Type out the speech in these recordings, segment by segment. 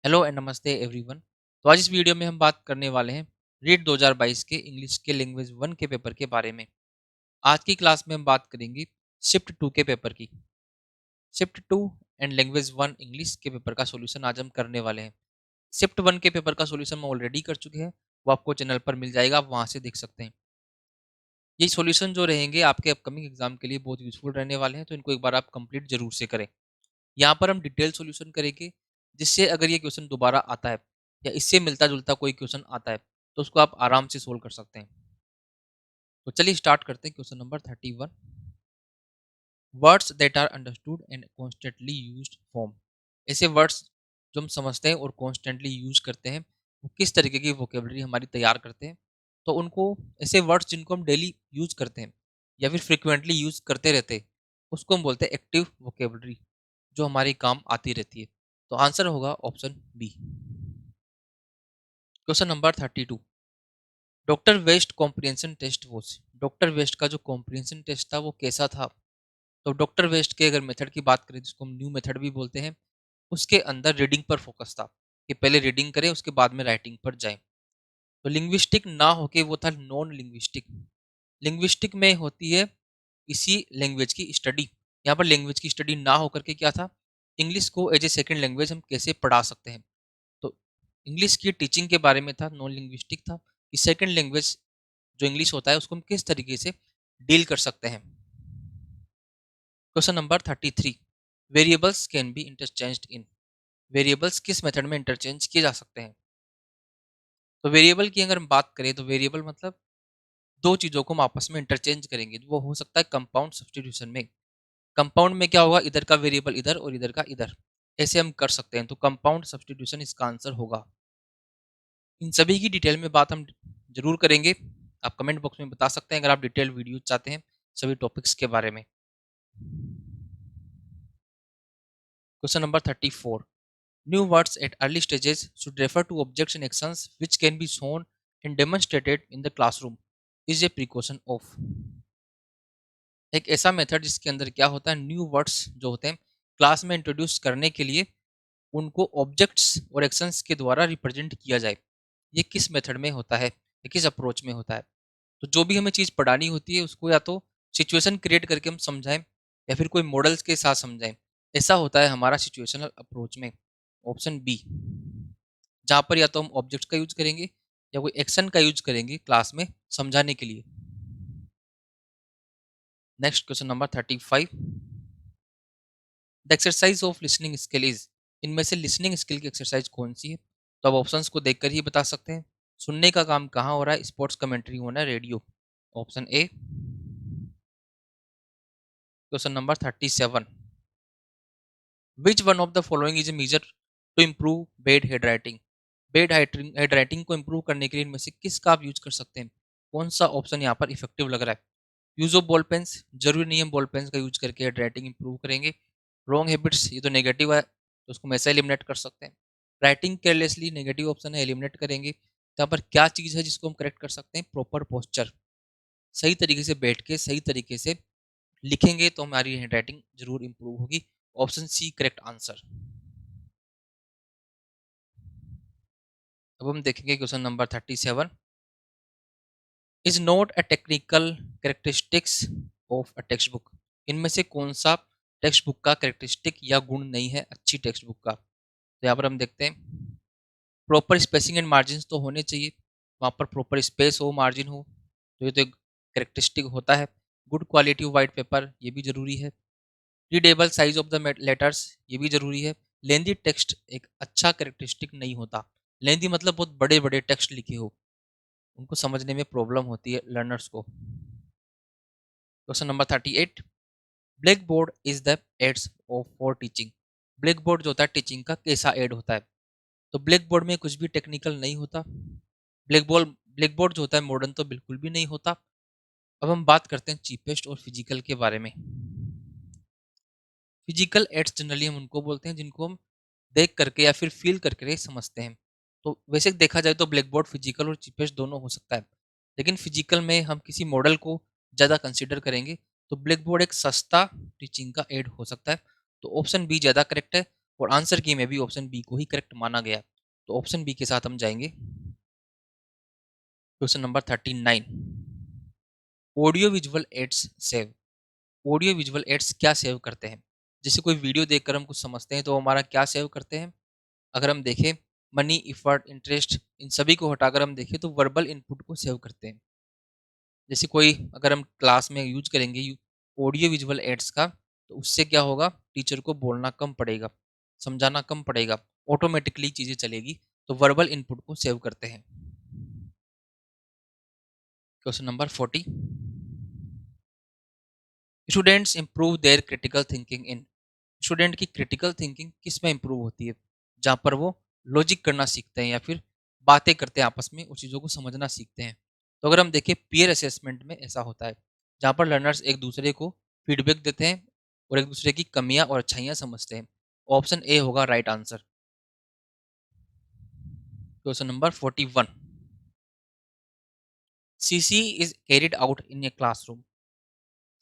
Hello and नमस्ते everyone. तो आज इस वीडियो में हम बात करने वाले हैं रीट 2022 के इंग्लिश के लैंग्वेज 1 के पेपर के बारे में। आज की क्लास में हम बात करेंगे शिफ्ट 2 के पेपर की। शिफ्ट 2 एंड लैंग्वेज 1 इंग्लिश के पेपर का सॉल्यूशन आज हम करने वाले हैं। शिफ्ट 1 के पेपर का सॉल्यूशन हम ऑलरेडी कर चुके हैं, वो आपको चैनल पर मिल जाएगा, आप वहाँ से देख सकते हैं। ये सॉल्यूशन जो रहेंगे आपके अपकमिंग एग्जाम के लिए बहुत यूजफुल रहने वाले हैं, तो इनको एक बार आप कंप्लीट जरूर से करें। यहाँ पर हम डिटेल सॉल्यूशन करेंगे, जिससे अगर ये क्वेश्चन दोबारा आता है या इससे मिलता जुलता कोई क्वेश्चन आता है तो उसको आप आराम से सोल्व कर सकते हैं। तो चलिए स्टार्ट करते हैं। Question number 31, words that are understood and constantly used form. ऐसे वर्ड्स जो हम समझते हैं और कॉन्स्टेंटली यूज करते हैं, वो किस तरीके की वोकेबलरी हमारी तैयार करते हैं। तो उनको, ऐसे वर्ड्स जिनको हम डेली यूज करते हैं या फिर फ्रिक्वेंटली यूज करते रहते हैं, उसको हम बोलते हैं एक्टिव वोकेबलरी, जो हमारे काम आती रहती है। तो आंसर होगा option B. Question number 32, doctor west comprehension test was. Doctor west का जो कॉम्प्रिहेंशन टेस्ट था वो कैसा था? तो डॉक्टर वेस्ट के अगर मेथड की बात करें, जिसको हम न्यू मेथड भी बोलते हैं, उसके अंदर रीडिंग पर फोकस था कि पहले रीडिंग करें उसके बाद में राइटिंग पर जाएं। तो लिंग्विस्टिक ना होके वो था नॉन लिंग्विस्टिक। लिंग्विस्टिक में होती है इसी लैंग्वेज की स्टडी। यहाँ पर लैंग्वेज की स्टडी ना होकर के क्या था, इंग्लिश को एज ए सेकेंड लैंग्वेज हम कैसे पढ़ा सकते हैं। तो इंग्लिश की टीचिंग के बारे में था, नॉन लिंग्विस्टिक था कि सेकेंड लैंग्वेज जो इंग्लिश होता है उसको हम किस तरीके से डील कर सकते हैं। Question number 33, variables can be interchanged in. Variables किस मेथड में इंटरचेंज किए जा सकते हैं? तो वेरिएबल की अगर हम बात करें तो वेरिएबल मतलब दो चीजों को हम आपस में इंटरचेंज करेंगे, वो हो सकता है कंपाउंड सब्स्टिट्यूशन में। कंपाउंड में क्या होगा, इधर का वेरिएबल इधर और इधर का इधर, ऐसे हम कर सकते हैं। तो कंपाउंड सब्स्टिट्यूशन इसका आंसर होगा। इन सभी की डिटेल में बात हम जरूर करेंगे। आप कमेंट बॉक्स में बता सकते हैं अगर आप डिटेल वीडियो चाहते हैं सभी टॉपिक्स के बारे में। Question number 34, new words at early stages should refer to objects and actions which can be shown and demonstrated in the classroom is a precaution of। एक ऐसा मेथड जिसके अंदर क्या होता है, न्यू वर्ड्स जो होते हैं क्लास में इंट्रोड्यूस करने के लिए उनको ऑब्जेक्ट्स और एक्शंस के द्वारा रिप्रेजेंट किया जाए। ये किस मेथड में होता है, ये किस अप्रोच में होता है? तो जो भी हमें चीज़ पढ़ानी होती है उसको या तो सिचुएशन क्रिएट करके हम समझाएं या फिर कोई मॉडल्स के साथ समझाएं। ऐसा होता है हमारा सिचुएशनल अप्रोच में, ऑप्शन बी। जहाँ पर या तो हम ऑब्जेक्ट्स का यूज करेंगे या कोई एक्शन का यूज करेंगे क्लास में समझाने के लिए। Next question number 35, the exercise of listening skill is. इनमें से लिसनिंग स्किल की एक्सरसाइज कौन सी है? तो आप ऑप्शंस को देखकर ही बता सकते हैं। सुनने का काम कहाँ हो रहा है, स्पोर्ट्स कमेंट्री होना है, radio. Option A. Question number 37, which one of the following is a measure to improve bad handwriting. Bad handwriting को इम्प्रूव करने के लिए इनमें से किसका आप यूज कर सकते हैं? कौन सा ऑप्शन यहाँ पर इफेक्टिव लग रहा है? यूज ऑफ बॉल पेन्स, जरूरी नहीं है बॉल पेन्स का यूज करके हेड राइटिंग इंप्रूव करेंगे। रॉन्ग हैबिट्स, ये तो नेगेटिव है तो उसको हम ऐसा एलिमिनेट कर सकते हैं। राइटिंग केयरलेसली, नेगेटिव ऑप्शन है, एलिमिनेट करेंगे। तो यहाँ पर क्या चीज़ है जिसको हम करेक्ट कर सकते हैं? Proper posture. सही तरीके से बैठ के सही तरीके से लिखेंगे तो हमारी हैंड राइटिंग जरूर इंप्रूव होगी। Option C correct answer. अब हम देखेंगे question number 37, is not a technical characteristics of a textbook. इनमें से कौन सा टेक्स्ट बुक का कैरेक्टरिस्टिक या गुण नहीं है अच्छी टेक्स्ट बुक का? तो यहाँ पर हम देखते हैं, प्रॉपर स्पेसिंग एंड मार्जिन तो होने चाहिए, वहाँ पर प्रॉपर स्पेस हो, मार्जिन हो, तो ये तो एक कैरेक्टरिस्टिक होता है। Good quality of white paper, ये भी जरूरी है। Readable size of the letters, ये भी जरूरी है। लेंदी टेक्स्ट एक अच्छा कैरेक्टरिस्टिक नहीं होता। लेंदी मतलब बहुत बड़े बड़े टेक्स्ट लिखे हो, उनको समझने में प्रॉब्लम होती है लर्नर्स को। Question number 38, blackboard is the aids of for teaching. Blackboard जो होता है टीचिंग का कैसा एड होता है? तो ब्लैक बोर्ड में कुछ भी टेक्निकल नहीं होता। ब्लैक बोर्ड जो होता है मॉडर्न तो बिल्कुल भी नहीं होता। अब हम बात करते हैं चीपेस्ट और फिजिकल के बारे में। फिजिकल एड्स जनरली हम उनको बोलते हैं जिनको हम देख करके या फिर फील करके समझते हैं। तो वैसे देखा जाए तो ब्लैक बोर्ड फिजिकल और चीपेस्ट दोनों हो सकता है, लेकिन फिजिकल में हम किसी मॉडल को ज़्यादा कंसिडर करेंगे, तो ब्लैक बोर्ड एक सस्ता टीचिंग का एड हो सकता है। तो ऑप्शन बी ज़्यादा करेक्ट है। और आंसर की में भी ऑप्शन बी को ही करेक्ट माना गया। तो ऑप्शन बी के साथ हम जाएंगे। Question number 39, audio visual aids save. Audio visual aids क्या सेव करते हैं? जैसे कोई वीडियो देखकर हम कुछ समझते हैं तो हमारा क्या सेव करते हैं? अगर हम देखें मनी, इफर्ट, इंटरेस्ट, इन सभी को हटाकर हम देखें तो वर्बल इनपुट को सेव करते हैं। जैसे कोई अगर हम क्लास में यूज करेंगे ऑडियो विजुअल एड्स का, तो उससे क्या होगा, टीचर को बोलना कम पड़ेगा, समझाना कम पड़ेगा, ऑटोमेटिकली चीज़ें चलेगी। तो वर्बल इनपुट को सेव करते हैं। Question number 40, students improve there critical thinking in. Student की क्रिटिकल थिंकिंग किस में इंप्रूव होती है? जहाँ पर वो लॉजिक करना सीखते हैं या फिर बातें करते हैं आपस में, उस चीज़ों को समझना सीखते हैं। तो अगर हम देखें पीयर असेसमेंट में ऐसा होता है, जहाँ पर लर्नर्स एक दूसरे को फीडबैक देते हैं और एक दूसरे की कमियां और अच्छाइयाँ समझते हैं। ऑप्शन ए होगा right answer. Question number 41, CC is carried out in a classroom.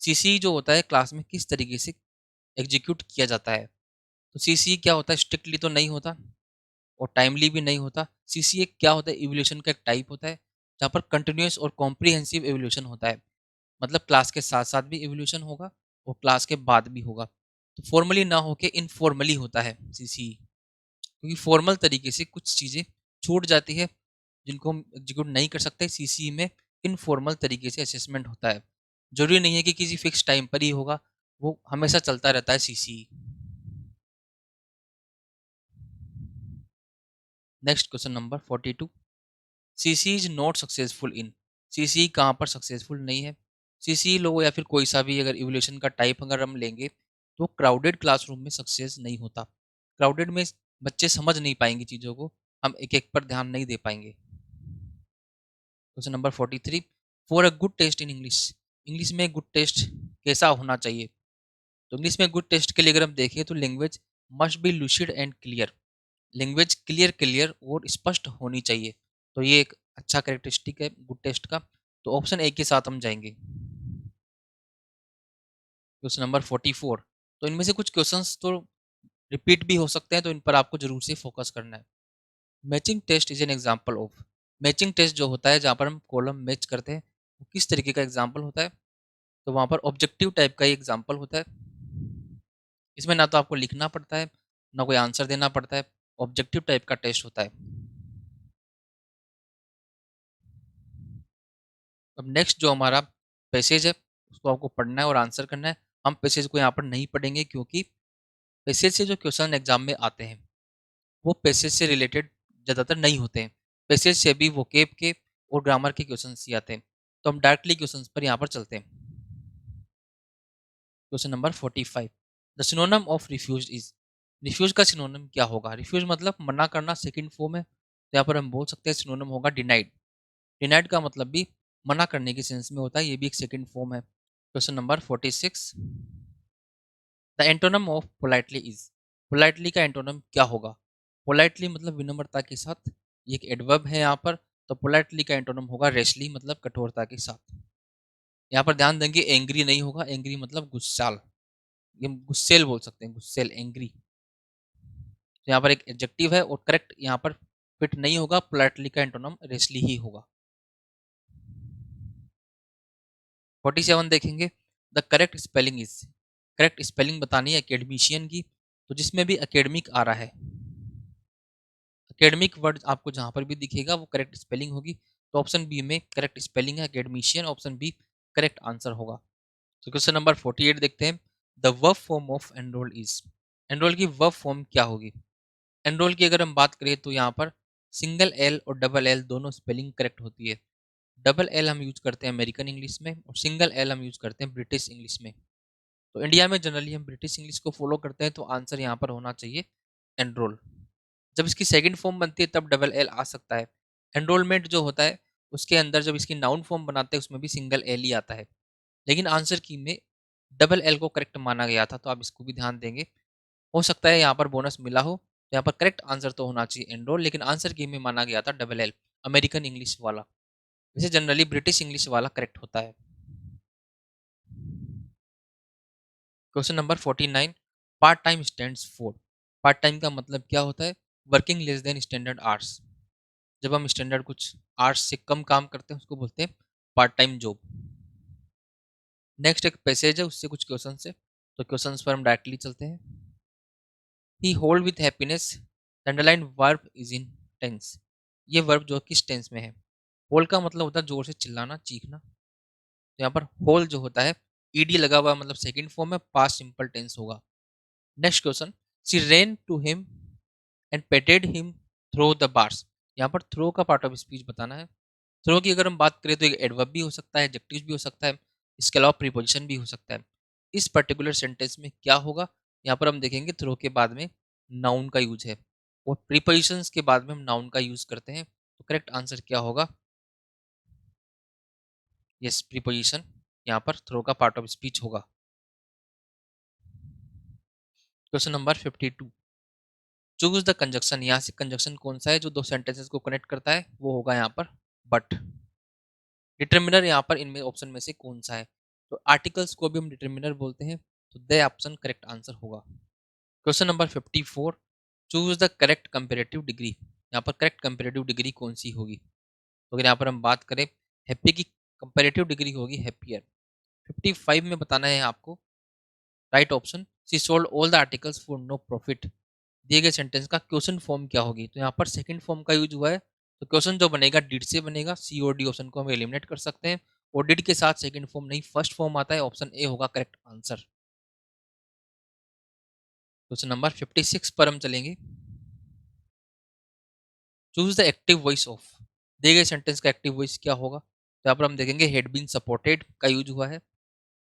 CC जो होता है क्लास में किस तरीके से एग्जीक्यूट किया जाता है? तो सीसी क्या होता है, स्ट्रिक्टली तो नहीं होता और टाइमली भी नहीं होता। सीसी एक क्या होता है, इवोल्यूशन का एक टाइप होता है, जहाँ पर कंटिन्यूस और कॉम्प्रिहेंसिव इवोल्यूशन होता है। मतलब क्लास के साथ साथ भी इवोल्यूशन होगा और क्लास के बाद भी होगा। तो फॉर्मली ना होके इनफॉर्मली होता है सीसी, क्योंकि फॉर्मल तरीके से कुछ चीज़ें छूट जाती है जिनको हम एग्जीक्यूट नहीं कर सकते। सीसी में इनफॉर्मल तरीके से असेसमेंट होता है। जरूरी नहीं है कि किसी फिक्स टाइम पर ही होगा, वो हमेशा चलता रहता है CC. Next question number 42, CC is not successful in. CC कहाँ पर सक्सेसफुल नहीं है? सीसी लो या फिर कोई सा भी अगर इवोल्यूशन का टाइप अगर हम लेंगे, तो क्राउडेड क्लासरूम में सक्सेस नहीं होता। क्राउडेड में बच्चे समझ नहीं पाएंगे चीज़ों को, हम एक एक पर ध्यान नहीं दे पाएंगे। Question number 43, for a good test in English. English में गुड टेस्ट कैसा होना चाहिए? तो इंग्लिश में गुड टेस्ट के लिए अगर हम देखें तो language must be lucid and clear. Language clear clear और स्पष्ट होनी चाहिए। तो ये एक अच्छा कैरेक्टरिस्टिक है गुड टेस्ट का। तो ऑप्शन ए के साथ हम जाएंगे। क्वेश्चन नंबर 44, तो इनमें से कुछ क्वेश्चंस तो रिपीट भी हो सकते हैं, तो इन पर आपको जरूर से फोकस करना है। Matching test is an example of. Matching test जो होता है जहाँ पर हम कॉलम मैच करते हैं, वो किस तरीके का एग्जाम्पल होता है? तो वहाँ पर ऑब्जेक्टिव टाइप का ही एग्जाम्पल होता है। इसमें ना तो आपको लिखना पड़ता है, ना कोई आंसर देना पड़ता है। ऑब्जेक्टिव टाइप का टेस्ट होता है। अब नेक्स्ट जो हमारा पैसेज है, उसको आपको पढ़ना है और आंसर करना है। हम पैसेज को यहाँ पर नहीं पढ़ेंगे, क्योंकि पैसेज से जो क्वेश्चन एग्जाम में आते हैं वो पैसेज से रिलेटेड ज़्यादातर नहीं होते हैं। पैसेज से भी वोकेब के और ग्रामर के क्वेश्चन ही आते हैं। तो हम डायरेक्टली क्वेश्चन पर यहाँ पर चलते हैं। Question number 45, the synonym of refuse is. Refuse का सिनोनिम क्या होगा? रिफ्यूज मतलब मना करना, सेकंड फॉर्म है, तो यहाँ पर हम बोल सकते हैं सिनोनिम होगा डिनाइड। डिनाइड का मतलब भी मना करने के सेंस में होता है, ये भी एक सेकंड फॉर्म है। Question number 46, the antonym of politely is. Politely का एंटोनम क्या होगा? पोलाइटली मतलब विनम्रता के साथ, ये एक एडवर्ब है यहाँ पर। तो पोलाइटली का एंटोनम होगा रेशली, मतलब कठोरता के साथ। यहाँ पर ध्यान देंगे एंग्री नहीं होगा, एंग्री मतलब गुस्साल, ये गुस्सेल बोल सकते हैं, गुस्सेल, एंग्री। तो यहाँ पर एक एडजेक्टिव है और करेक्ट यहाँ पर फिट नहीं होगा, पोलाइटली का एंटोनम रेशली ही होगा। 47 देखेंगे, the correct spelling is. Correct spelling बतानी है एकेडमिशियन की, तो जिसमें भी एकेडमिक आ रहा है, एकेडमिक वर्ड आपको जहाँ पर भी दिखेगा वो करेक्ट स्पेलिंग होगी। तो ऑप्शन बी में करेक्ट स्पेलिंग है academician, option B correct answer होगा। तो क्वेश्चन नंबर 48 देखते हैं, the verb form of enrol is. Enrol की वर्ब फॉर्म क्या होगी? एनरोल की अगर हम बात करें तो यहाँ पर सिंगल एल और डबल एल दोनों स्पेलिंग करेक्ट होती है। डबल एल हम यूज करते हैं अमेरिकन इंग्लिश में और सिंगल एल हम यूज करते हैं ब्रिटिश इंग्लिश में। तो इंडिया में जनरली हम ब्रिटिश इंग्लिश को फॉलो करते हैं, तो आंसर यहाँ पर होना चाहिए एनरोल। जब इसकी सेकंड फॉर्म बनती है तब डबल एल आ सकता है। एनरोलमेंट जो होता है उसके अंदर जब इसकी नाउन फॉर्म बनाते हैं उसमें भी सिंगल एल ही आता है, लेकिन आंसर की में डबल एल को करेक्ट माना गया था, तो आप इसको भी ध्यान देंगे। हो सकता है यहाँ पर बोनस मिला हो, तो यहाँ पर करेक्ट आंसर तो होना चाहिए एनरोल, लेकिन आंसर की में माना गया था डबल एल, अमेरिकन इंग्लिश वाला। वैसे जनरली ब्रिटिश इंग्लिश वाला करेक्ट होता है। Question number 49, part time stands for. Part time का मतलब क्या होता है? Working less than standard hours. जब हम स्टैंडर्ड कुछ आवर्स से कम काम करते हैं उसको बोलते हैं पार्ट टाइम जॉब। नेक्स्ट एक पैसेज है, उससे कुछ क्वेश्चन है, तो क्वेश्चंस पर हम डायरेक्टली चलते हैं। He hold with happiness, the underline verb is in tense. ये वर्ब जो किस टेंस में है? होल्ड का मतलब होता है जोर से चिल्लाना, चीखना। तो यहाँ पर होल जो होता है ईडी लगा हुआ, मतलब सेकंड फॉर्म में पास्ट सिंपल टेंस होगा। Next question, she ran to him and patted him through the bars. यहाँ पर थ्रो का पार्ट ऑफ स्पीच बताना है। थ्रो की अगर हम बात करें तो एक एडवर्ब भी हो सकता है, एडजेक्टिव भी हो सकता है, इसके अलावा प्रीपोजिशन भी हो सकता है। इस पर्टिकुलर सेंटेंस में क्या होगा? यहाँ पर हम देखेंगे थ्रो के बाद में नाउन का यूज है और प्रीपोजिशंस के बाद में हम नाउन का यूज करते हैं। तो करेक्ट आंसर क्या होगा? यस, प्रीपोजिशन यहाँ पर थ्रो का पार्ट ऑफ स्पीच होगा। Question number 52, choose the conjunction. यहाँ से कंजक्शन कौन सा है जो दो सेंटेंसेस को कनेक्ट करता है? वो होगा यहाँ पर बट। डिटर्मिनर यहाँ पर इनमें ऑप्शन में से कौन सा है? तो आर्टिकल्स को भी हम डिटर्मिनर बोलते हैं, तो द ऑप्शन करेक्ट आंसर होगा। Question number 54, choose the correct comparative degree. यहाँ पर करेक्ट कंपेरेटिव डिग्री कौन सी होगी? तो अगर यहाँ पर हम बात करें हैप्पी की कंपेरेटिव डिग्री होगी हैप्पियर। 55 में बताना है आपको right option, C sold all the articles for no profit. दिए गए सेंटेंस का क्वेश्चन फॉर्म क्या होगी? तो यहाँ पर सेकंड फॉर्म का यूज हुआ है, तो क्वेश्चन जो बनेगा डिड से बनेगा। सी और डी ऑप्शन को हम एलिमिनेट कर सकते हैं, और डिड के साथ सेकंड फॉर्म नहीं फर्स्ट फॉर्म आता है, ऑप्शन ए होगा करेक्ट आंसर। क्वेश्चन नंबर 56 पर हम चलेंगे। Choose the active voice of. दिए गए सेंटेंस का एक्टिव वॉइस क्या होगा? तो यहाँ पर हम देखेंगे हेड बीन सपोर्टेड का यूज हुआ है,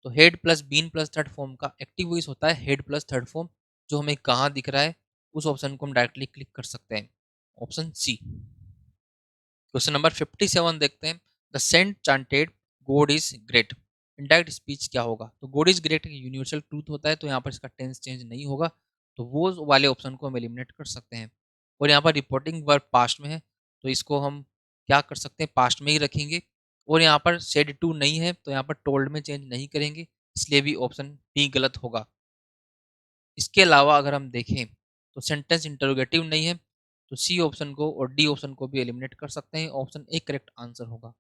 तो had plus been plus third form का एक्टिव वॉइस होता है हेड प्लस थर्ड फॉर्म। जो हमें कहाँ दिख रहा है उस ऑप्शन को हम डायरेक्टली क्लिक कर सकते हैं, ऑप्शन सी। क्वेश्चन नंबर 57 देखते हैं। The saint chanted God is great. Indirect speech क्या होगा? तो God is great universal truth होता है, तो यहाँ पर इसका टेंस चेंज नहीं होगा, तो वो वाले ऑप्शन को हम एलिमिनेट कर सकते हैं। और यहाँ पर रिपोर्टिंग वर्ब पास्ट में है, तो इसको हम क्या कर सकते हैं, पास्ट में ही रखेंगे। और यहाँ पर सेड टू नहीं है, तो यहाँ पर टोल्ड में चेंज नहीं करेंगे, इसलिए भी ऑप्शन बी गलत होगा। इसके अलावा अगर हम देखें तो सेंटेंस इंटरोगेटिव नहीं है, तो सी ऑप्शन को और डी ऑप्शन को भी एलिमिनेट कर सकते हैं, ऑप्शन ए करेक्ट आंसर होगा।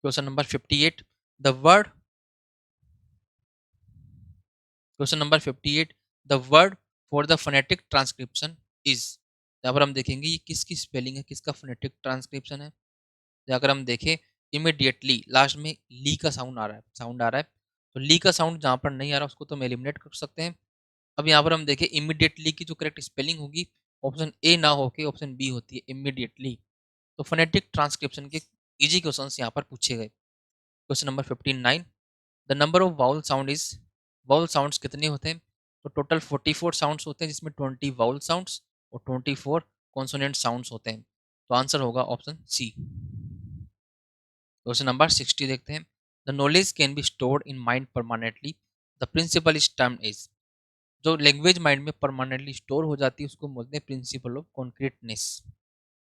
Question number 58, the word question number 58, the word for the phonetic transcription is. यहाँ पर हम देखेंगे ये किसकी स्पेलिंग है, किसका फोनेटिक ट्रांसक्रिप्शन है। तो अगर हम देखें इमिडिएटली लास्ट में ली का साउंड आ रहा है, तो ली का साउंड जहाँ पर नहीं आ रहा उसको तो हम एलिमिनेट कर सकते हैं। अब यहाँ पर हम देखें इमिडिएटली की जो करेक्ट स्पेलिंग होगी ऑप्शन ए ना होके ऑप्शन बी होती है इमिडिएटली। तो फोनेटिक ट्रांसक्रिप्शन के इजी क्वेश्चन यहाँ पर पूछे गए। Question number 59, the number of vowel sound is. Vowel sounds कितने होते हैं? तो टोटल 44 साउंड्स होते हैं, जिसमें 20 वाउल साउंड्स और 24 कॉन्सोनेंट साउंड्स होते हैं, तो आंसर होगा ऑप्शन सी। क्वेश्चन नंबर 60 देखते हैं। The knowledge can be stored in mind permanently, the principle is term is. जो लैंग्वेज माइंड में परमानेंटली स्टोर हो जाती है उसको बोलते हैं प्रिंसिपल ऑफ कॉन्क्रीटनेस।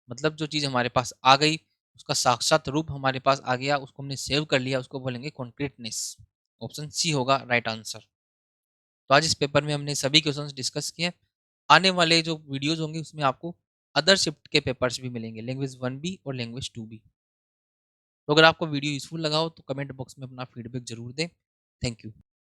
मतलब जो चीज़ हमारे पास आ गई, उसका साक्षात रूप हमारे पास आ गया, उसको हमने सेव कर लिया, उसको बोलेंगे कॉन्क्रीटनेस। ऑप्शन सी होगा राइट आंसर। तो आज इस पेपर में हमने सभी क्वेश्चंस डिस्कस किए हैं। आने वाले जो वीडियोस होंगे उसमें आपको अदर शिफ्ट के पेपर्स भी मिलेंगे, लैंग्वेज 1B और लैंग्वेज 2B। तो अगर आपको वीडियो यूजफुल लगा हो तो कमेंट बॉक्स में अपना फीडबैक जरूर दें। Thank you.